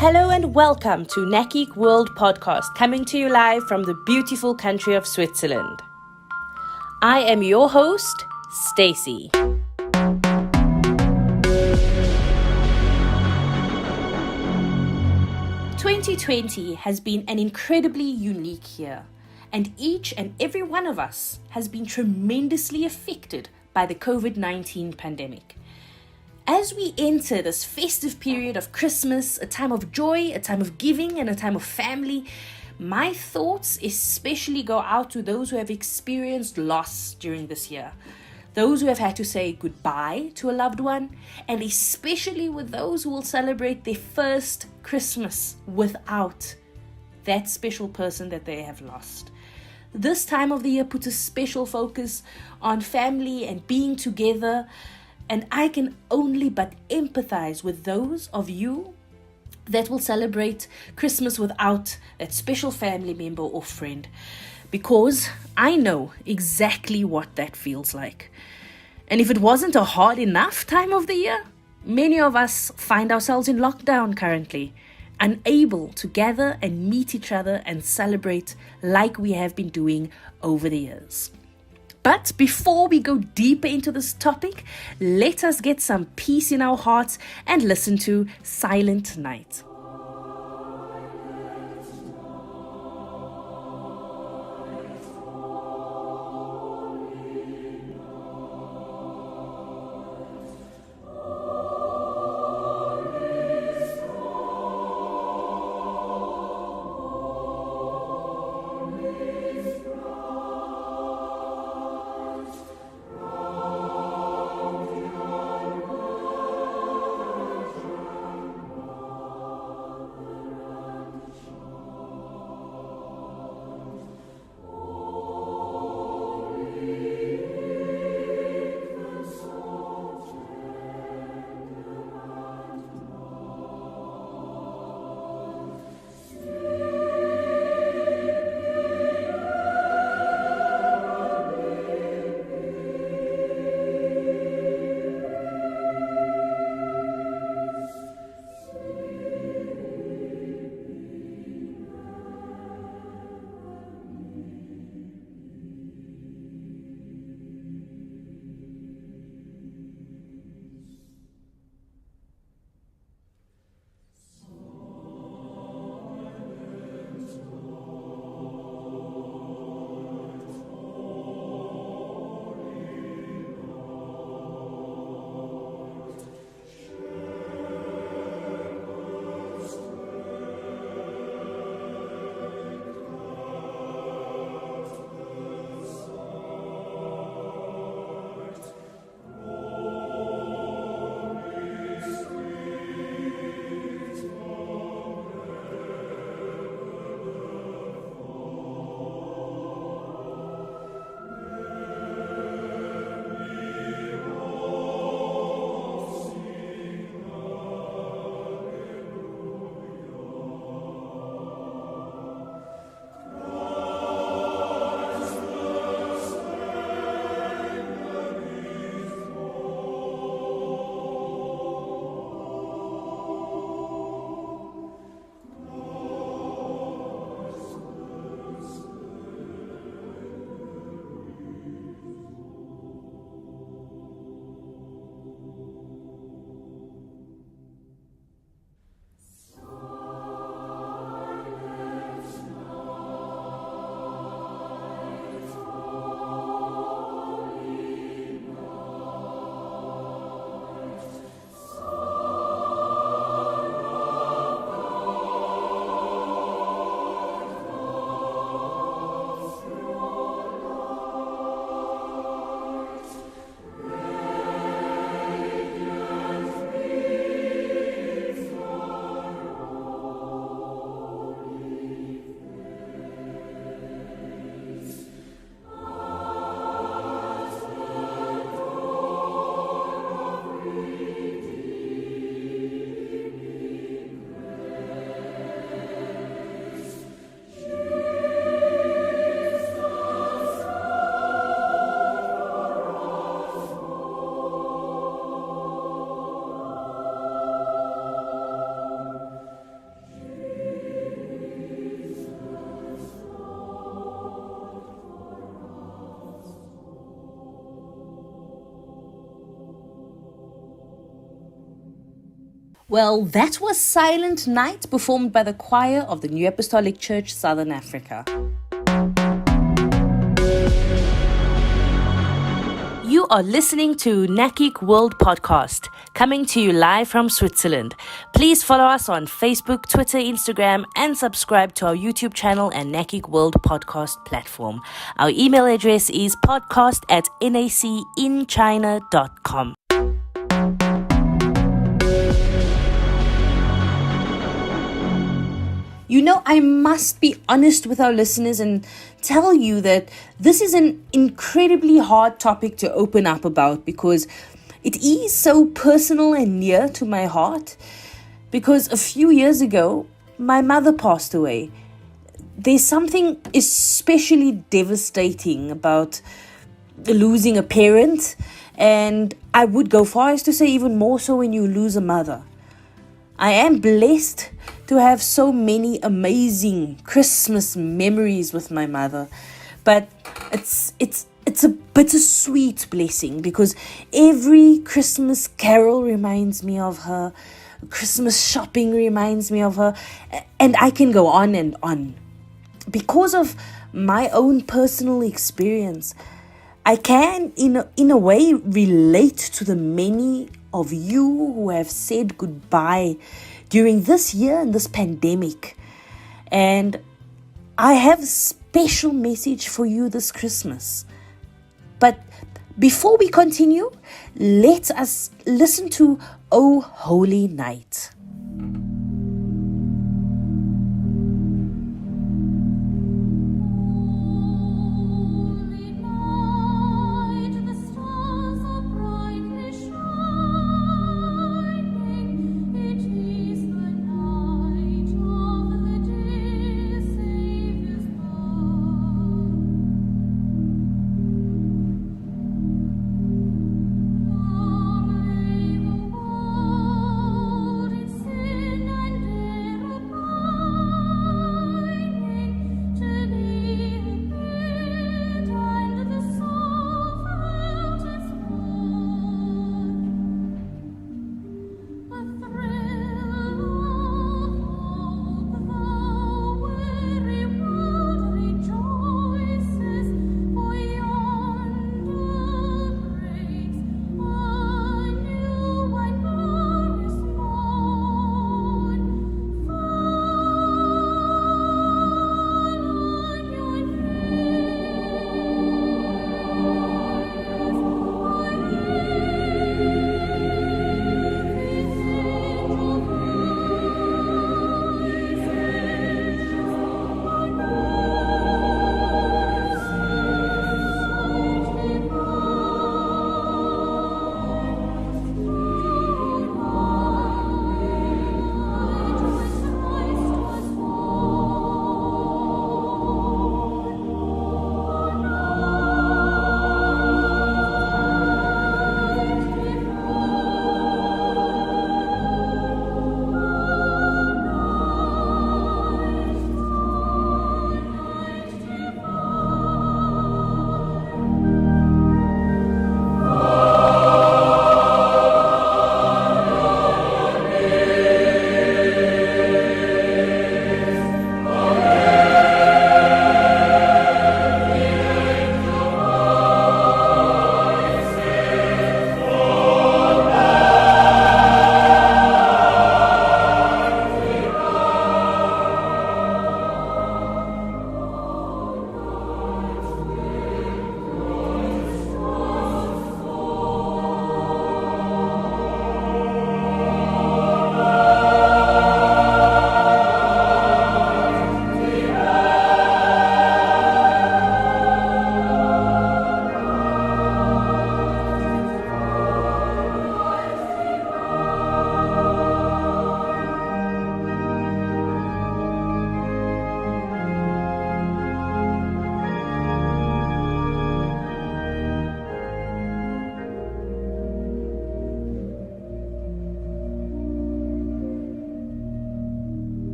Hello and welcome to NACIC World Podcast, coming to you live from the beautiful country of Switzerland. I am your host, Stacey. "2020 has been an incredibly unique year, and each and every one of us has been tremendously affected by the COVID-19 pandemic. As we enter this festive period of Christmas, a time of joy, a time of giving, and a time of family, my thoughts especially go out to those who have experienced loss during this year, those who have had to say goodbye to a loved one, and especially with those who will celebrate their first Christmas without that special person that they have lost. This time of the year puts a special focus on family and being together, and I can only but empathize with those of you that will celebrate Christmas without that special family member or friend, because I know exactly what that feels like. And if it wasn't a hard enough time of the year, many of us find ourselves in lockdown currently, unable to gather and meet each other and celebrate like we have been doing over the years. But before we go deeper into this topic, let us get some peace in our hearts and listen to Silent Night. Well, that was Silent Night, performed by the choir of the New Apostolic Church, Southern Africa. You are listening to NACIC World Podcast, coming to you live from Switzerland. Please follow us on Facebook, Twitter, Instagram, and subscribe to our YouTube channel and NACIC World Podcast platform. Our email address is podcast@nacinchina.com. You know, I must be honest with our listeners and tell you that this is an incredibly hard topic to open up about, because it is so personal and near to my heart. Because a few years ago, my mother passed away. There's something especially devastating about losing a parent, and I would go far as to say even more so when you lose a mother. I am blessed to have so many amazing Christmas memories with my mother, but it's a bittersweet blessing, because every Christmas carol reminds me of her, Christmas shopping reminds me of her, and I can go on and on. Because of my own personal experience, I can in a way relate to the many of you who have said goodbye during this year and this pandemic. And I have a special message for you this Christmas. But before we continue, let us listen to O Holy Night.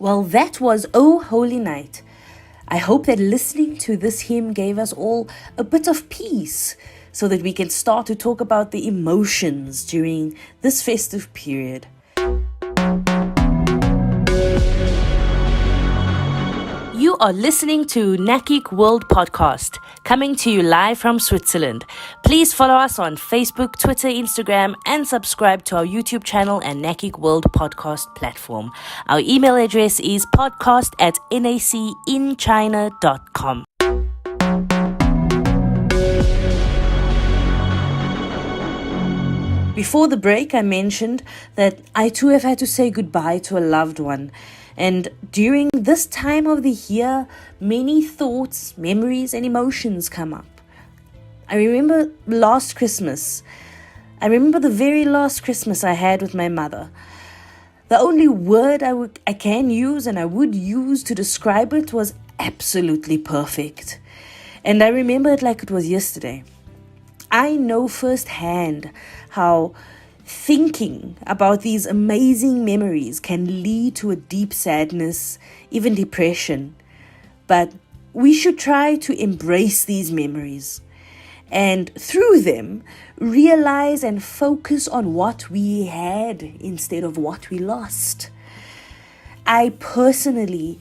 Well, that was Oh Holy Night. I hope that listening to this hymn gave us all a bit of peace so that we can start to talk about the emotions during this festive period. You are listening to NACIC World Podcast, coming to you live from Switzerland. Please follow us on Facebook, Twitter, Instagram, and subscribe to our YouTube channel and NACIC World Podcast platform. Our email address is podcast@nacinchina.com. Before the break, I mentioned that I too have had to say goodbye to a loved one. And during this time of the year, many thoughts, memories, and emotions come up. I remember last Christmas. I remember the very last Christmas I had with my mother. The only word I can use and I would use to describe it was absolutely perfect. And I remember it like it was yesterday. I know firsthand how thinking about these amazing memories can lead to a deep sadness, even depression. But we should try to embrace these memories and through them realize and focus on what we had instead of what we lost. I personally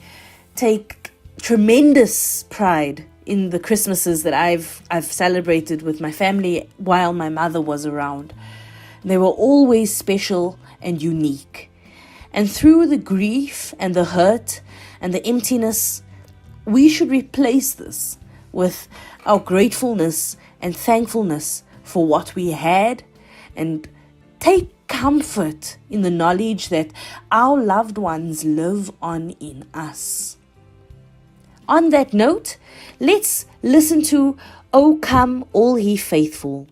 take tremendous pride in the Christmases that I've celebrated with my family while my mother was around. They were always special and unique. And through the grief and the hurt and the emptiness, we should replace this with our gratefulness and thankfulness for what we had and take comfort in the knowledge that our loved ones live on in us. On that note, let's listen to O Come All Ye Faithful.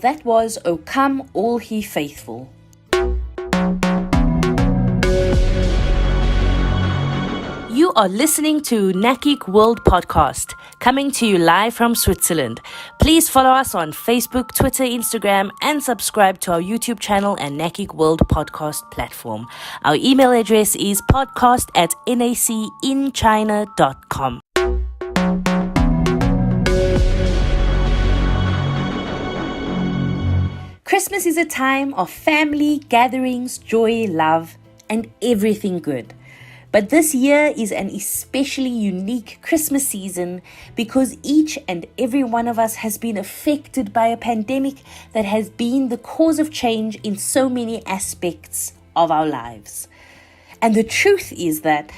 That was O Come All Ye Faithful. You are listening to NACIC World Podcast, coming to you live from Switzerland. Please follow us on Facebook, Twitter, Instagram, and subscribe to our YouTube channel and NACIC World Podcast platform. Our email address is podcast@nacinchina.com. Christmas is a time of family, gatherings, joy, love, and everything good. But this year is an especially unique Christmas season because each and every one of us has been affected by a pandemic that has been the cause of change in so many aspects of our lives. And the truth is that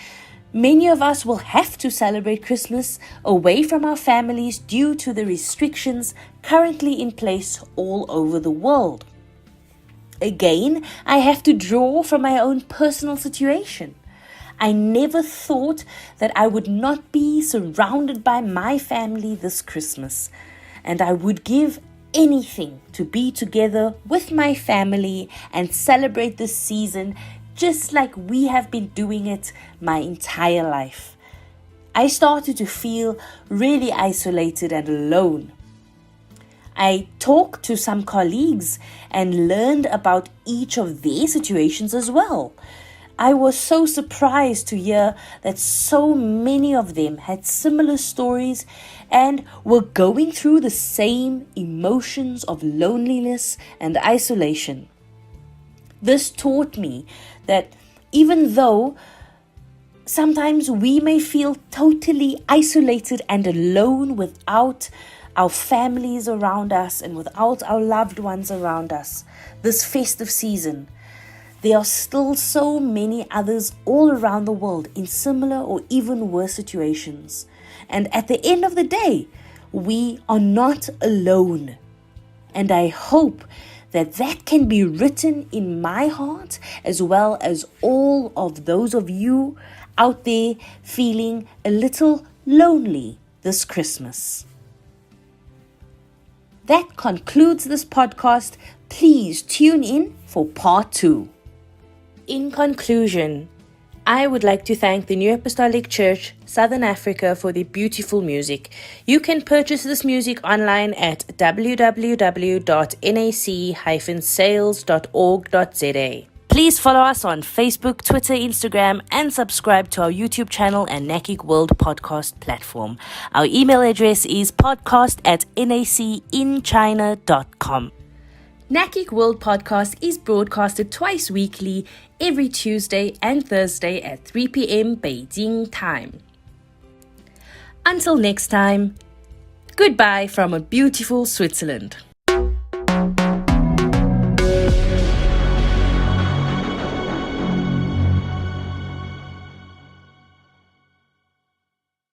many of us will have to celebrate Christmas away from our families due to the restrictions currently in place all over the world. Again, I have to draw from my own personal situation. I never thought that I would not be surrounded by my family this Christmas, and I would give anything to be together with my family and celebrate this season just like we have been doing it my entire life. I started to feel really isolated and alone. I talked to some colleagues and learned about each of their situations as well. I was so surprised to hear that so many of them had similar stories and were going through the same emotions of loneliness and isolation. This taught me that even though sometimes we may feel totally isolated and alone without our families around us and without our loved ones around us this festive season, there are still so many others all around the world in similar or even worse situations. And at the end of the day, we are not alone. And I hope that can be written in my heart as well as all of those of you out there feeling a little lonely this Christmas. That concludes this podcast. Please tune in for part 2. In conclusion, I would like to thank the New Apostolic Church, Southern Africa, for their beautiful music. You can purchase this music online at www.nac-sales.org.za. Please follow us on Facebook, Twitter, Instagram, and subscribe to our YouTube channel and NACIC World Podcast platform. Our email address is podcast@nacinchina.com. NACIC World Podcast is broadcasted twice weekly, every Tuesday and Thursday at 3 p.m. Beijing time. Until next time, goodbye from a beautiful Switzerland.